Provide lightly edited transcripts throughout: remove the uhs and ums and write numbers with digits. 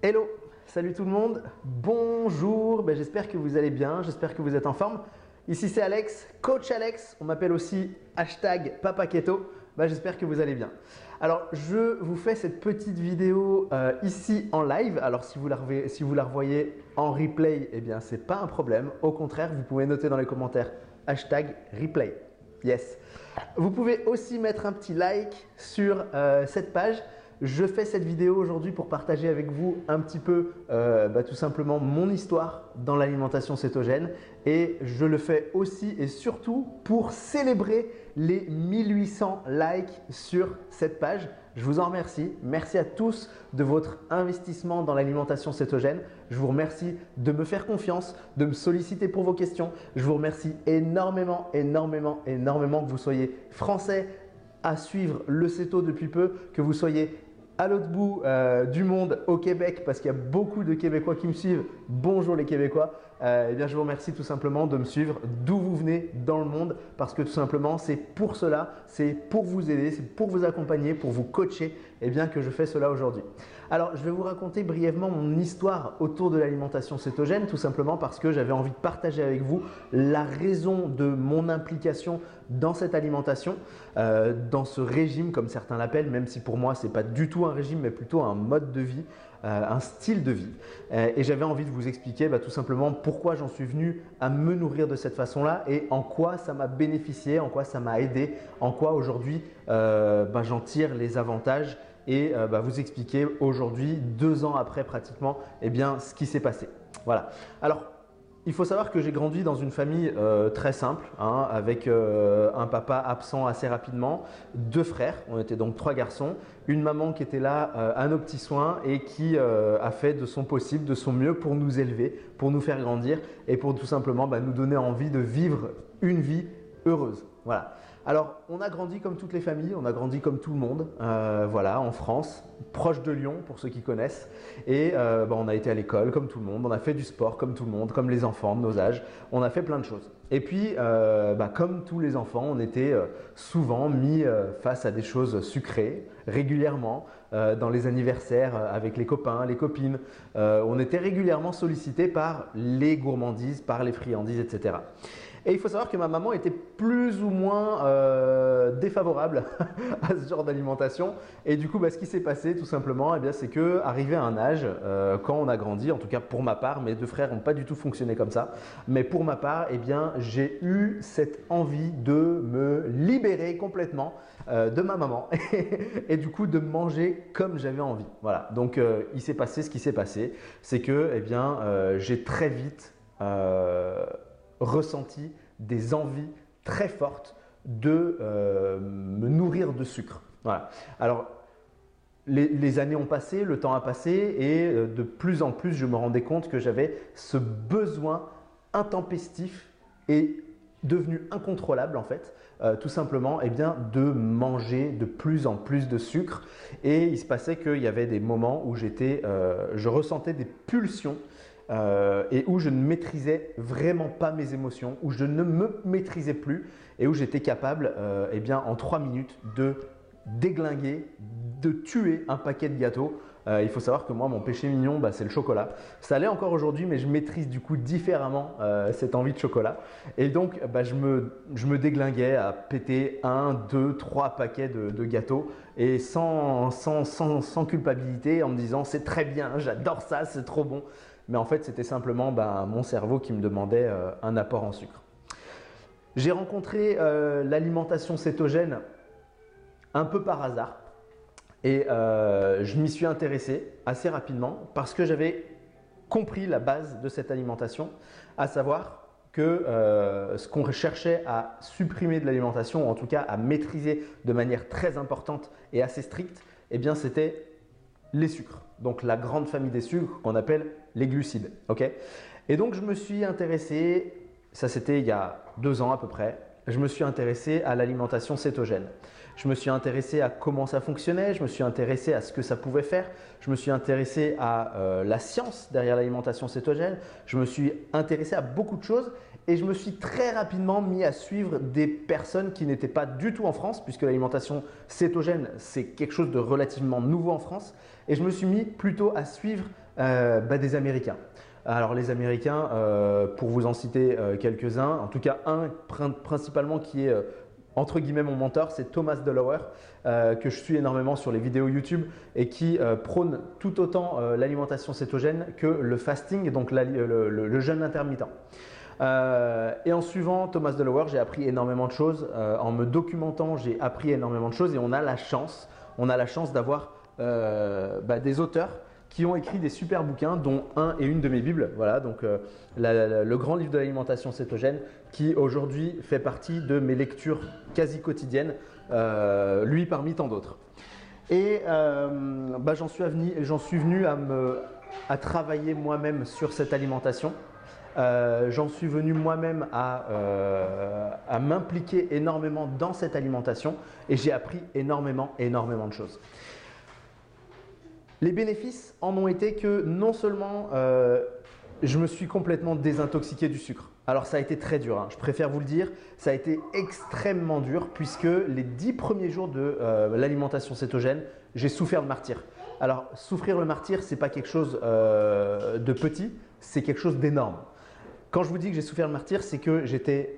Hello, salut tout le monde, bonjour, j'espère que vous allez bien, j'espère que vous êtes en forme. Ici c'est Alex, coach Alex, on m'appelle aussi hashtag PapaKeto, j'espère que vous allez bien. Alors je vous fais cette petite vidéo ici en live, alors si vous la revoyez en replay, eh bien c'est pas un problème, au contraire vous pouvez noter dans les commentaires hashtag replay, yes. Vous pouvez aussi mettre un petit like sur cette page. Je fais cette vidéo aujourd'hui pour partager avec vous un petit peu tout simplement mon histoire dans l'alimentation cétogène et je le fais aussi et surtout pour célébrer les 1800 likes sur cette page. Je vous en remercie. Merci à tous de votre investissement dans l'alimentation cétogène. Je vous remercie de me faire confiance, de me solliciter pour vos questions. Je vous remercie énormément que vous soyez français à suivre le Céto depuis peu, que vous soyez à l'autre bout du monde au Québec parce qu'il y a beaucoup de Québécois qui me suivent. Bonjour les Québécois. Je vous remercie tout simplement de me suivre d'où vous venez dans le monde parce que tout simplement c'est pour cela, c'est pour vous aider, c'est pour vous accompagner, pour vous coacher que je fais cela aujourd'hui. Alors je vais vous raconter brièvement mon histoire autour de l'alimentation cétogène tout simplement parce que j'avais envie de partager avec vous la raison de mon implication dans cette alimentation, dans ce régime comme certains l'appellent, même si pour moi ce n'est pas du tout un régime mais plutôt un mode de vie. Un style de vie et j'avais envie de vous expliquer tout simplement pourquoi j'en suis venu à me nourrir de cette façon-là et en quoi ça m'a bénéficié, en quoi ça m'a aidé, en quoi aujourd'hui j'en tire les avantages et vous expliquer aujourd'hui, 2 ans après pratiquement, ce qui s'est passé. Voilà. Alors, il faut savoir que j'ai grandi dans une famille très simple, avec un papa absent assez rapidement, 2 frères, on était donc 3 garçons, une maman qui était là à nos petits soins et qui a fait de son possible, de son mieux pour nous élever, pour nous faire grandir et pour tout simplement nous donner envie de vivre une vie heureuse. Voilà. Alors, on a grandi comme toutes les familles, on a grandi comme tout le monde, en France, proche de Lyon pour ceux qui connaissent. Et on a été à l'école comme tout le monde, on a fait du sport comme tout le monde, comme les enfants de nos âges, on a fait plein de choses. Et puis, comme tous les enfants, on était souvent mis face à des choses sucrées, régulièrement, dans les anniversaires avec les copains, les copines. On était régulièrement sollicité par les gourmandises, par les friandises, etc. Et il faut savoir que ma maman était plus ou moins défavorable à ce genre d'alimentation. Et du coup, ce qui s'est passé tout simplement, c'est qu'arrivé à un âge, quand on a grandi, en tout cas pour ma part, mes 2 frères n'ont pas du tout fonctionné comme ça. Mais pour ma part, j'ai eu cette envie de me libérer complètement de ma maman et du coup de manger comme j'avais envie. Voilà. Donc, il s'est passé ce qui s'est passé. C'est que j'ai très vite ressenti des envies très fortes de me nourrir de sucre. Voilà. Alors, les années ont passé, le temps a passé et de plus en plus, je me rendais compte que j'avais ce besoin intempestif et devenu incontrôlable en fait, tout simplement de manger de plus en plus de sucre. Et il se passait qu'il y avait des moments où je ressentais des pulsions et où je ne maîtrisais vraiment pas mes émotions, où je ne me maîtrisais plus et où j'étais capable en 3 minutes de déglinguer, de tuer un paquet de gâteaux. Il faut savoir que moi, mon péché mignon, c'est le chocolat. Ça l'est encore aujourd'hui, mais je maîtrise du coup différemment cette envie de chocolat. Et donc, je me déglinguais à péter 1, 2, 3 paquets de gâteaux et sans culpabilité en me disant c'est très bien, j'adore ça, c'est trop bon. Mais en fait, c'était simplement mon cerveau qui me demandait un apport en sucre. J'ai rencontré l'alimentation cétogène un peu par hasard et je m'y suis intéressé assez rapidement parce que j'avais compris la base de cette alimentation, à savoir que ce qu'on cherchait à supprimer de l'alimentation, ou en tout cas à maîtriser de manière très importante et assez stricte, c'était les sucres, donc la grande famille des sucres qu'on appelle les glucides. Okay, et donc je me suis intéressé, ça c'était il y a 2 ans à peu près, je me suis intéressé à l'alimentation cétogène. Je me suis intéressé à comment ça fonctionnait, je me suis intéressé à ce que ça pouvait faire, je me suis intéressé à la science derrière l'alimentation cétogène, je me suis intéressé à beaucoup de choses et je me suis très rapidement mis à suivre des personnes qui n'étaient pas du tout en France puisque l'alimentation cétogène c'est quelque chose de relativement nouveau en France et je me suis mis plutôt à suivre Des Américains. Alors les Américains, pour vous en citer quelques-uns, en tout cas un principalement qui est entre guillemets mon mentor, c'est Thomas Delaware, que je suis énormément sur les vidéos YouTube et qui prône tout autant l'alimentation cétogène que le fasting, donc le jeûne intermittent. Et en suivant Thomas Delaware, j'ai appris énormément de choses. En me documentant, j'ai appris énormément de choses et on a la chance d'avoir des auteurs qui ont écrit des super bouquins, dont un et une de mes bibles. Voilà, donc le grand livre de l'alimentation cétogène, qui aujourd'hui fait partie de mes lectures quasi quotidiennes, lui parmi tant d'autres. Et j'en suis venu à travailler moi-même sur cette alimentation. J'en suis venu moi-même à m'impliquer énormément dans cette alimentation et j'ai appris énormément de choses. Les bénéfices en ont été que non seulement je me suis complètement désintoxiqué du sucre. Alors ça a été très dur, hein, je préfère vous le dire, ça a été extrêmement dur puisque les 10 premiers jours de l'alimentation cétogène, j'ai souffert le martyre. Alors souffrir le martyre, ce n'est pas quelque chose de petit, c'est quelque chose d'énorme. Quand je vous dis que j'ai souffert le martyre, c'est que j'étais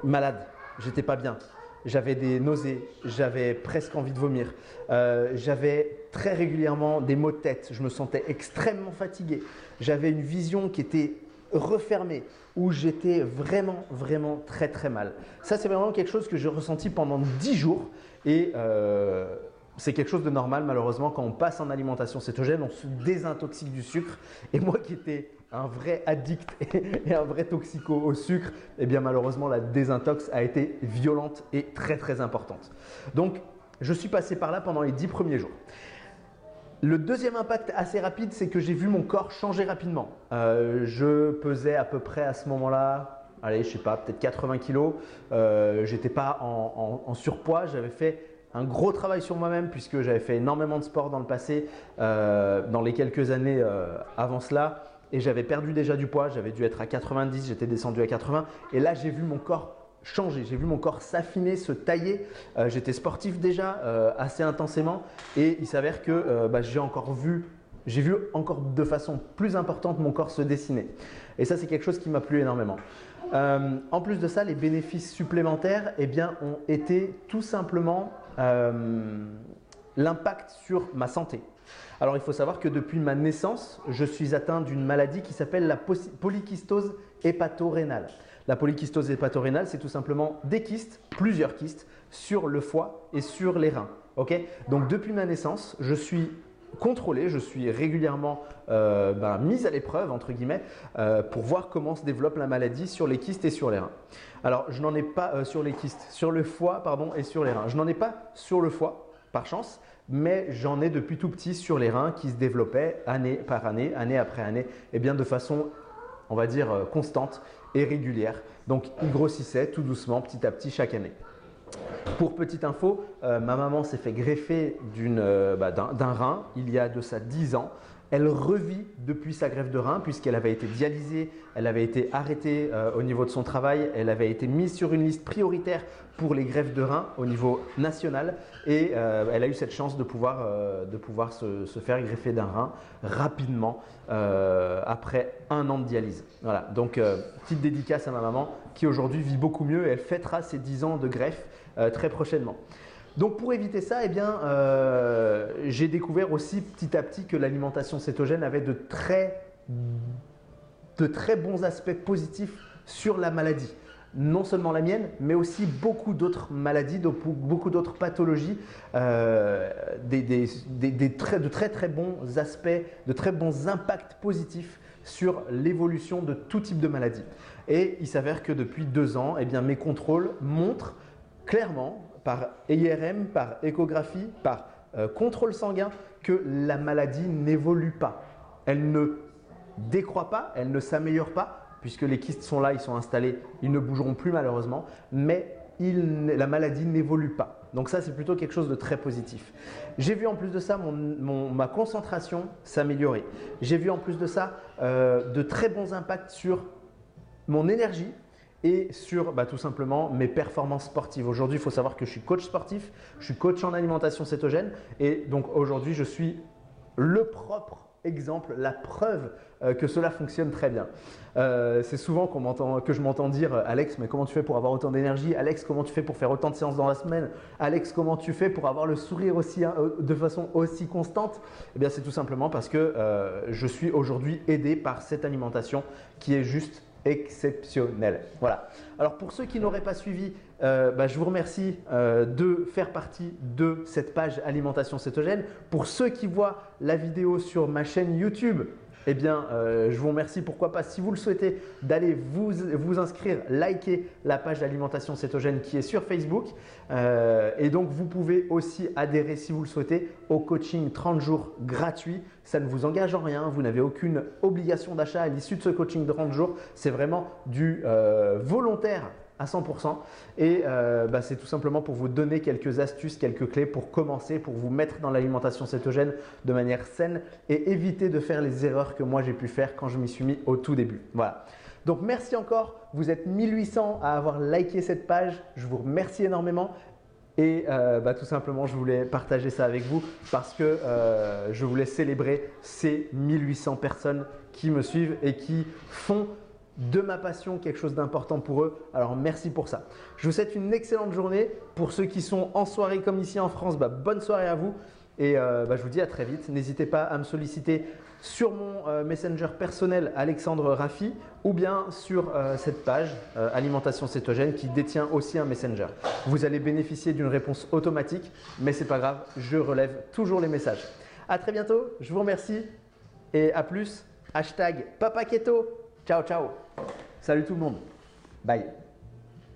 malade, j'étais pas bien. J'avais des nausées, j'avais presque envie de vomir, j'avais très régulièrement des maux de tête, je me sentais extrêmement fatigué, j'avais une vision qui était refermée, où j'étais vraiment très mal. Ça, c'est vraiment quelque chose que j'ai ressenti pendant 10 jours et c'est quelque chose de normal malheureusement quand on passe en alimentation cétogène, on se désintoxique du sucre et moi qui étais un vrai addict et un vrai toxico au sucre, eh bien malheureusement la désintox a été violente et très importante. Donc je suis passé par là pendant les 10 premiers jours. Le deuxième impact assez rapide, c'est que j'ai vu mon corps changer rapidement. Je pesais à peu près à ce moment-là, allez, je sais pas, peut-être 80 kilos. J'étais pas en surpoids, j'avais fait un gros travail sur moi-même puisque j'avais fait énormément de sport dans le passé, dans les quelques années avant cela. Et j'avais perdu déjà du poids, j'avais dû être à 90, j'étais descendu à 80. Et là, j'ai vu mon corps changer, j'ai vu mon corps s'affiner, se tailler. J'étais sportif déjà assez intensément et il s'avère que j'ai vu encore de façon plus importante mon corps se dessiner. Et ça, c'est quelque chose qui m'a plu énormément. En plus de ça, les bénéfices supplémentaires ont été tout simplement l'impact sur ma santé. Alors, il faut savoir que depuis ma naissance, je suis atteint d'une maladie qui s'appelle la polykystose hépatorénale. La polykystose hépatorénale, c'est tout simplement des kystes, plusieurs kystes, sur le foie et sur les reins. Okay. Donc, depuis ma naissance, je suis contrôlé, je suis régulièrement mis à l'épreuve, entre guillemets, pour voir comment se développe la maladie sur les kystes et sur les reins. Alors, je n'en ai pas sur les kystes, sur le foie et sur les reins. Je n'en ai pas sur le foie, par chance, mais j'en ai depuis tout petit sur les reins qui se développaient année par année, année après année, et bien de façon, on va dire, constante et régulière. Donc, ils grossissaient tout doucement, petit à petit, chaque année. Pour petite info, ma maman s'est fait greffer d'un rein il y a de ça 10 ans. Elle revit depuis sa greffe de rein puisqu'elle avait été dialysée, elle avait été arrêtée au niveau de son travail, elle avait été mise sur une liste prioritaire pour les greffes de rein au niveau national et elle a eu cette chance de pouvoir se faire greffer d'un rein rapidement après 1 an de dialyse. Voilà, donc petite dédicace à ma maman qui aujourd'hui vit beaucoup mieux et elle fêtera ses 10 ans de greffe très prochainement. Donc pour éviter ça, j'ai découvert aussi petit à petit que l'alimentation cétogène avait de très bons aspects positifs sur la maladie. Non seulement la mienne, mais aussi beaucoup d'autres maladies, beaucoup d'autres pathologies, de très bons aspects, de très bons impacts positifs sur l'évolution de tout type de maladie. Et il s'avère que depuis 2 ans, mes contrôles montrent clairement, par IRM, par échographie, par contrôle sanguin, que la maladie n'évolue pas. Elle ne décroît pas, elle ne s'améliore pas, puisque les kystes sont là, ils sont installés, ils ne bougeront plus malheureusement, mais la maladie n'évolue pas. Donc ça, c'est plutôt quelque chose de très positif. J'ai vu en plus de ça ma concentration s'améliorer. J'ai vu en plus de ça de très bons impacts sur mon énergie, et sur tout simplement mes performances sportives. Aujourd'hui, il faut savoir que je suis coach sportif, je suis coach en alimentation cétogène et donc aujourd'hui, je suis le propre exemple, la preuve que cela fonctionne très bien. C'est souvent que je m'entends dire « Alex, mais comment tu fais pour avoir autant d'énergie? Alex, comment tu fais pour faire autant de séances dans la semaine? Alex, comment tu fais pour avoir le sourire de façon aussi constante ?» Eh bien, c'est tout simplement parce que je suis aujourd'hui aidé par cette alimentation qui est juste exceptionnelle. Voilà. Alors, pour ceux qui n'auraient pas suivi, je vous remercie de faire partie de cette page alimentation cétogène. Pour ceux qui voient la vidéo sur ma chaîne YouTube, eh bien, je vous remercie, pourquoi pas, si vous le souhaitez, d'aller vous inscrire, liker la page d'alimentation cétogène qui est sur Facebook. Et donc, vous pouvez aussi adhérer, si vous le souhaitez, au coaching 30 jours gratuit. Ça ne vous engage en rien, vous n'avez aucune obligation d'achat à l'issue de ce coaching de 30 jours. C'est vraiment du volontaire à 100%. Et c'est tout simplement pour vous donner quelques astuces, quelques clés pour commencer, pour vous mettre dans l'alimentation cétogène de manière saine et éviter de faire les erreurs que moi j'ai pu faire quand je m'y suis mis au tout début. Voilà. Donc merci encore, vous êtes 1800 à avoir liké cette page, je vous remercie énormément. Et tout simplement, je voulais partager ça avec vous parce que je voulais célébrer ces 1800 personnes qui me suivent et qui font de ma passion quelque chose d'important pour eux. Alors merci pour ça. Je vous souhaite une excellente journée. Pour ceux qui sont en soirée comme ici en France, bonne soirée à vous. Et je vous dis à très vite. N'hésitez pas à me solliciter sur mon Messenger personnel Alexandre Raffi ou bien sur cette page Alimentation Cétogène qui détient aussi un Messenger. Vous allez bénéficier d'une réponse automatique, mais ce n'est pas grave, je relève toujours les messages. À très bientôt, je vous remercie et à plus. #PapaKeto. Ciao, ciao. Salut tout le monde. Bye.